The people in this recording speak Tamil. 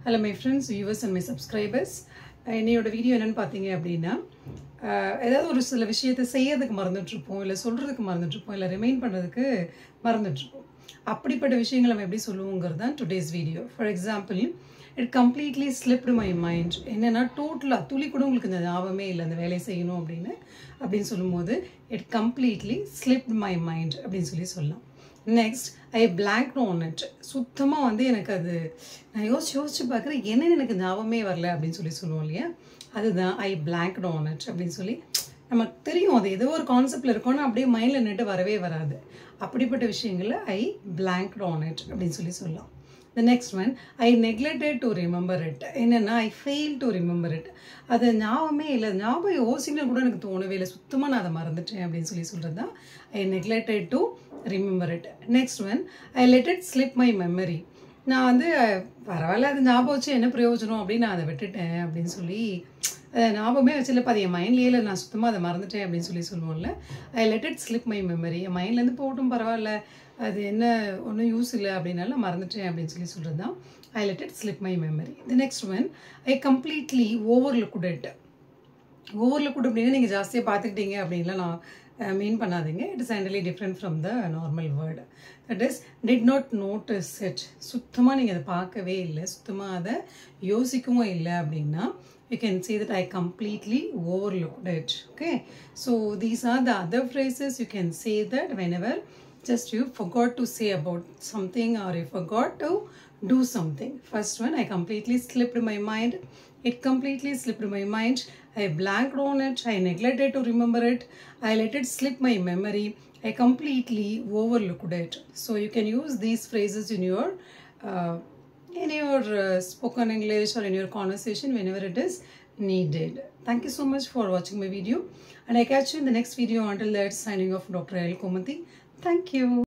Hello my friends, viewers and my subscribers. என்னோட வீடியோ என்னன்னு பாத்தீங்க அப்படினா ஏதாவது ஒரு சில விஷயத்தை செய்யறதுக்கு மறந்துட்டு இருப்போம் இல்ல சொல்றதுக்கு மறந்துட்டு இருப்போம் இல்ல ரிமைண்ட் பண்றதுக்கு மறந்துட்டு இருப்போம். அப்படிப்பட்ட விஷயங்களை நம்ம எப்படி சொல்லுவோங்கிறது தான் today's video. For example, it completely slipped my mind. என்னன்னா டோட்டலா துளி கூட உங்களுக்கு ஞாபகமே இல்ல அந்த வேலையை செய்யணும் அப்படினு சொல்லும்போது it completely slipped my mind அப்படினு சொல்லலாம். Next, I blanked on it. சுத்தமா எனக்கு அது நான் யோசிச்சு பார்க்கறேன் என்னன்னு எனக்கு ஞாபகமே வரல அப்படினு சொல்லுவோம் இல்லையா, அதுதான் I blanked on it அப்படினு சொல்லி நமக்கு தெரியும் அது ஏதோ ஒரு கான்செப்ட்ல இருக்கோம்னா அப்படியே மைண்ட்ல நின்று வரவே வராது. அப்படிப்பட்ட விஷயங்களை I blanked on it அப்படினு சொல்லலாம். The next one, I neglected to remember it. என்னன்னா I failed to remember it. அது ஞாபகமே இல்லை, ஞாபகம் யோசிக்கணும் கூட எனக்கு தோணவே இல்லை, சுத்தமாக நான் அதை மறந்துட்டேன் அப்படின்னு சொல்கிறது தான் I neglected to remember it. Next one, I let it slip my memory. நான் பரவாயில்ல அது ஞாபகம் வச்சு என்ன பிரயோஜனம் அப்படின்னு நான் அதை விட்டுட்டேன் அப்படின்னு சொல்லி ஞாபகமே வச்சில்லப்பா அது என் மைண்ட்லேயே இல்லை, நான் சுத்தமாக அதை மறந்துட்டேன் அப்படின்னு சொல்லுவோம்ல. I let it slip my memory. என் மைண்ட்லேருந்து போகட்டும் பரவாயில்ல, அது என்ன ஒன்றும் யூஸ் இல்லை அப்படின்னால மறந்துட்டேன் அப்படின்னு சொல்கிறது தான் I let it slip my memory. The next one, I completely overlooked it. Overlooked அப்படின்னா நீங்கள் ஜாஸ்தியாக பார்த்துக்கிட்டீங்க அப்படின்லாம் நான் மீன் பண்ணாதீங்க. It is entirely different from the normal word. That is, did not notice it. சுத்தமாக நீங்கள் அதை பார்க்கவே இல்லை, சுத்தமாக அதை யோசிக்கவும் இல்லை அப்படின்னா you can say that I completely overlooked it. Okay, so these are the other phrases you can say that whenever just you forgot to say about something or you forgot to do something. First one, I completely slipped my mind. It completely slipped my mind. I blanked on it. I neglected to remember it. I let it slip my memory. I completely overlooked it. So you can use these phrases in your spoken English or in your conversation whenever it is needed. Thank you so much for watching my video, and I catch you in the next video. Until that, signing off, Dr. L. Komathi. Thank you.